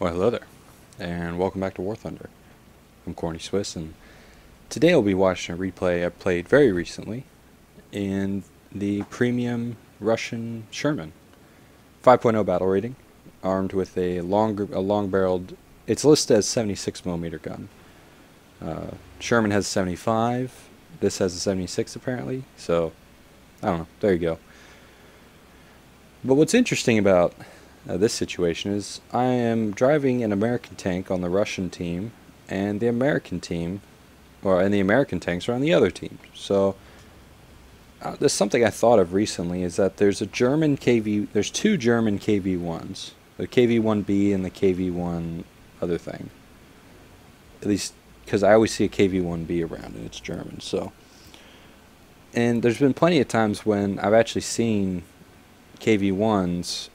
Well, hello there, and welcome back to War Thunder. I'm Corny Swiss, and today I'll be watching a replay I played very recently in the premium Russian Sherman 5.0 battle rating, armed with a long-barreled. It's listed as 76mm gun. Sherman has 75. This has a 76 apparently. So I don't know. There you go. But what's interesting about this situation is I am driving an American tank on the Russian team, and the American team, and the American tanks are on the other team. So there's something I thought of recently is that there's there's two German KV-1s, the KV-1B and the KV-1 other thing. At least because I always see a KV-1B around and it's German. So, and there's been plenty of times when I've actually seen KV-1s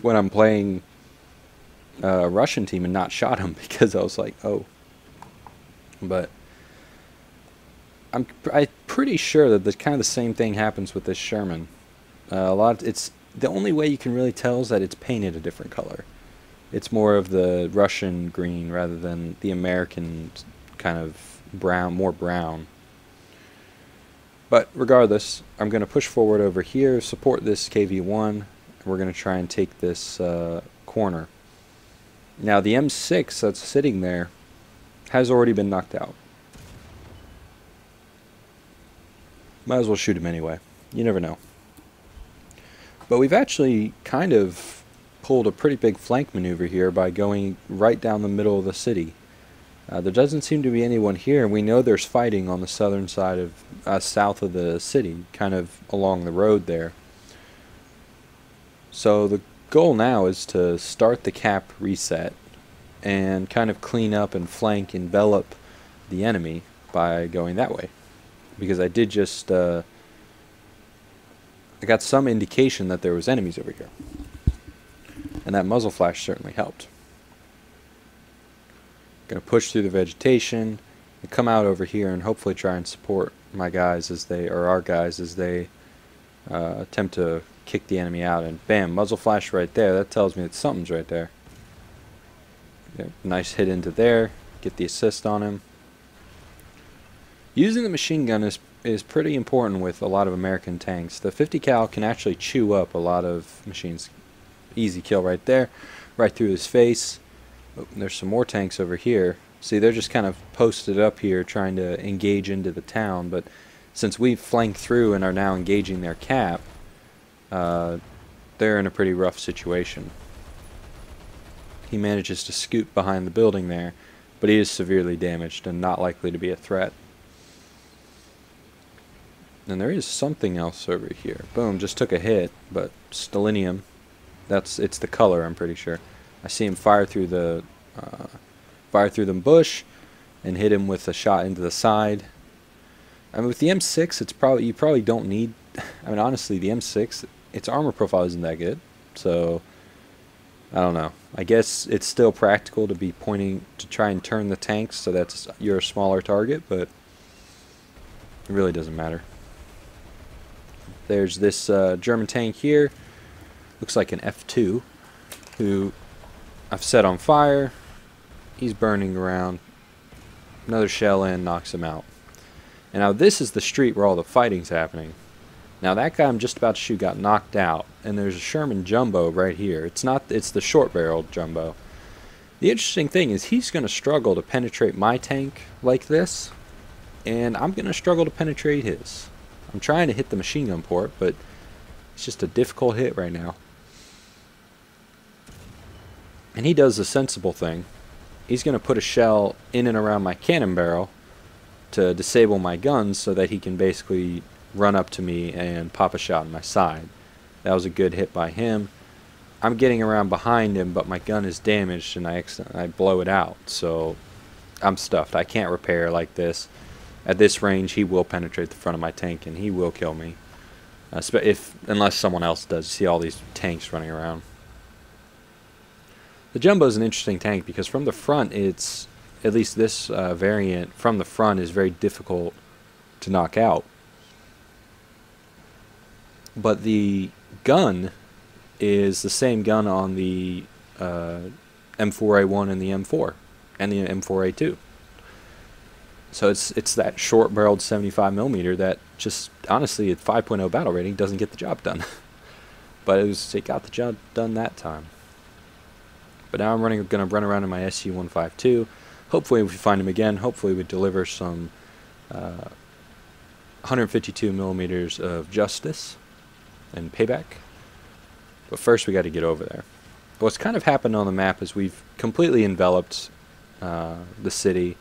when I'm playing a Russian team and not shot them because I was like, oh. But I'm pretty sure that the same thing happens with this Sherman. It's the only way you can really tell is that it's painted a different color. It's more of the Russian green rather than the American kind of brown, more brown. But regardless, I'm going to push forward over here, support this KV-1, and we're going to try and take this corner. Now the M6 that's sitting there has already been knocked out. Might as well shoot him anyway. You never know. But we've actually kind of pulled a pretty big flank maneuver here by going right down the middle of the city. There doesn't seem to be anyone here, and we know there's fighting on the southern side of, south of the city, kind of along the road there. So the goal now is to start the cap reset and kind of clean up and envelop the enemy by going that way. Because I did just, I got some indication that there was enemies over here. And that muzzle flash certainly helped. Going to push through the vegetation and come out over here and hopefully try and support my guys our guys as they attempt to kick the enemy out. And bam, muzzle flash right there. That tells me that something's right there. Yeah, nice hit into there. Get the assist on him. Using the machine gun is pretty important with a lot of American tanks. The 50 cal can actually chew up a lot of machines. Easy kill right there, right through his face. Oh, there's some more tanks over here. See, they're just kind of posted up here trying to engage into the town, but since we've flanked through and are now engaging their cap, they're in a pretty rough situation. He manages to scoot behind the building there, but he is severely damaged and not likely to be a threat. And there is something else over here. Boom, just took a hit, but stellinium. It's the color, I'm pretty sure. I see him fire through the bush and hit him with a shot into the side. I mean, with the M6, you probably don't need. I mean, honestly, the M6, its armor profile isn't that good. So I don't know. I guess it's still practical to be pointing to try and turn the tanks so that you're a smaller target, but it really doesn't matter. There's this German tank here. Looks like an F2, who I've set on fire. He's burning around. Another shell in, knocks him out. And now this is the street where all the fighting's happening. Now that guy I'm just about to shoot got knocked out, and there's a Sherman Jumbo right here. It's the short-barreled Jumbo. The interesting thing is he's going to struggle to penetrate my tank like this, and I'm going to struggle to penetrate his. I'm trying to hit the machine gun port, but it's just a difficult hit right now. And he does a sensible thing. He's going to put a shell in and around my cannon barrel to disable my guns so that he can basically run up to me and pop a shot in my side. That was a good hit by him. I'm getting around behind him, but my gun is damaged and I blow it out. So I'm stuffed. I can't repair like this. At this range, he will penetrate the front of my tank and he will kill me. Unless someone else does. You see all these tanks running around. The Jumbo is an interesting tank because from the front, at least this variant, from the front is very difficult to knock out. But the gun is the same gun on the M4A1 and the M4 and the M4A2. So it's that short-barreled 75mm that just, honestly, at 5.0 battle rating doesn't get the job done. But it got the job done that time. But now I'm going to run around in my SU-152. Hopefully, if we find him again, hopefully we deliver some 152mm of justice and payback. But first, we got to get over there. What's kind of happened on the map is we've completely enveloped the city.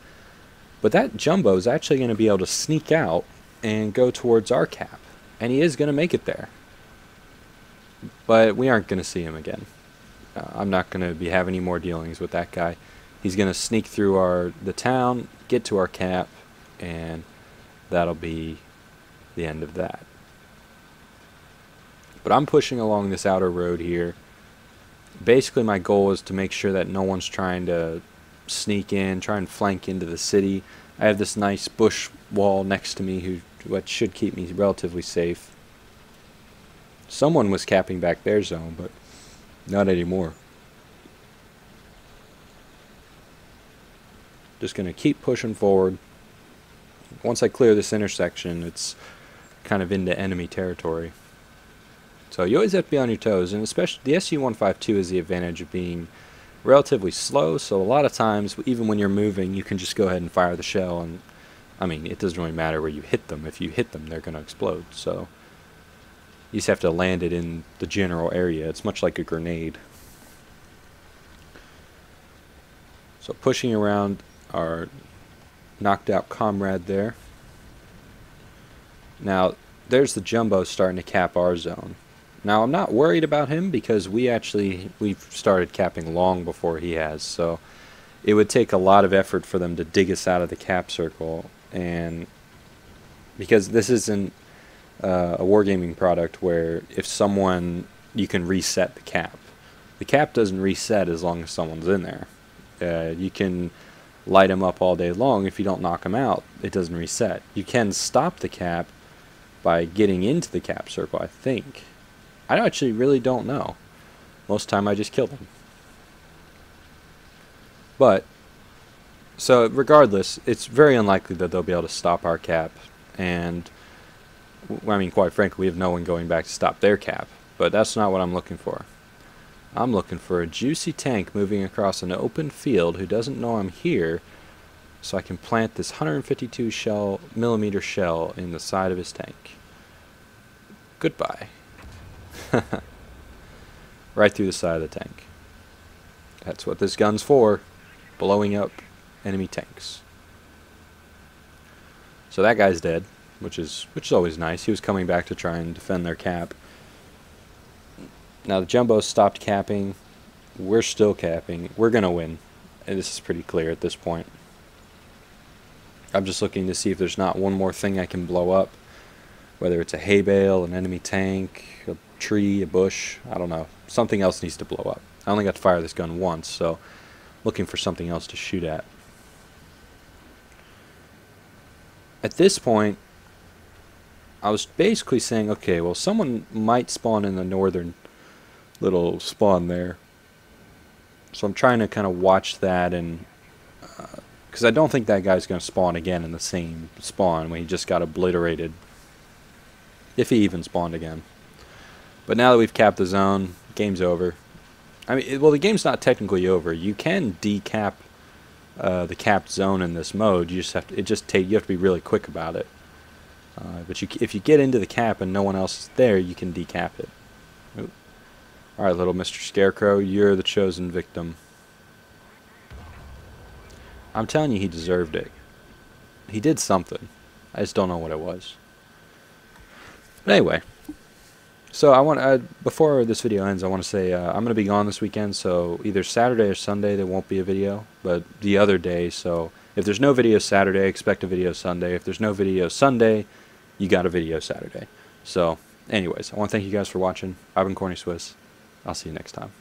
But that jumbo is actually going to be able to sneak out and go towards our cap. And he is going to make it there. But we aren't going to see him again. I'm not going to be having any more dealings with that guy. He's going to sneak through the town, get to our cap, and that'll be the end of that. But I'm pushing along this outer road here. Basically, my goal is to make sure that no one's trying to sneak in, try and flank into the city. I have this nice bush wall next to me what should keep me relatively safe. Someone was capping back their zone, but not anymore. Just going to keep pushing forward. Once I clear this intersection, it's kind of into enemy territory. So you always have to be on your toes, and especially the SU-152 has the advantage of being relatively slow, so a lot of times, even when you're moving, you can just go ahead and fire the shell, and I mean, it doesn't really matter where you hit them. If you hit them, they're going to explode, so you just have to land it in the general area. It's much like a grenade. So pushing around our knocked out comrade there. Now, there's the jumbo starting to cap our zone. Now, I'm not worried about him because we've started capping long before he has, so it would take a lot of effort for them to dig us out of the cap circle, and because this isn't a wargaming product where if you can reset the cap. The cap doesn't reset as long as someone's in there. You can light them up all day long. If you don't knock them out, it doesn't reset. You can stop the cap by getting into the cap circle, I think. I actually really don't know. Most of the time I just kill them. But, so regardless, it's very unlikely that they'll be able to stop our cap. And, I mean, quite frankly, we have no one going back to stop their cap. But that's not what I'm looking for. I'm looking for a juicy tank moving across an open field who doesn't know I'm here, so I can plant this 152mm shell in the side of his tank. Goodbye. Right through the side of the tank. That's what this gun's for, blowing up enemy tanks. So that guy's dead, which is always nice. He was coming back to try and defend their cap. Now the jumbo stopped capping. We're still capping. We're gonna win, and this is pretty clear at this point. I'm just looking to see if there's not one more thing I can blow up, whether it's a hay bale, an enemy tank, a tree, a bush, I don't know. Something else needs to blow up. I only got to fire this gun once, so looking for something else to shoot at. At this point, I was basically saying, okay, well, someone might spawn in the northern little spawn there. So I'm trying to kind of watch that, and because I don't think that guy's going to spawn again in the same spawn when he just got obliterated. If he even spawned again. But now that we've capped the zone, game's over. I mean, well, the game's not technically over. You can decap the capped zone in this mode. You just have to. You have to be really quick about it. But if you get into the cap and no one else is there, you can decap it. Oop. All right, little Mr. Scarecrow, you're the chosen victim. I'm telling you, he deserved it. He did something. I just don't know what it was. But anyway, so before this video ends, I want to say I'm going to be gone this weekend, so either Saturday or Sunday there won't be a video, but the other day, so if there's no video Saturday, expect a video Sunday. If there's no video Sunday, you got a video Saturday. So, anyways, I want to thank you guys for watching. I've been Corny Swiss. I'll see you next time.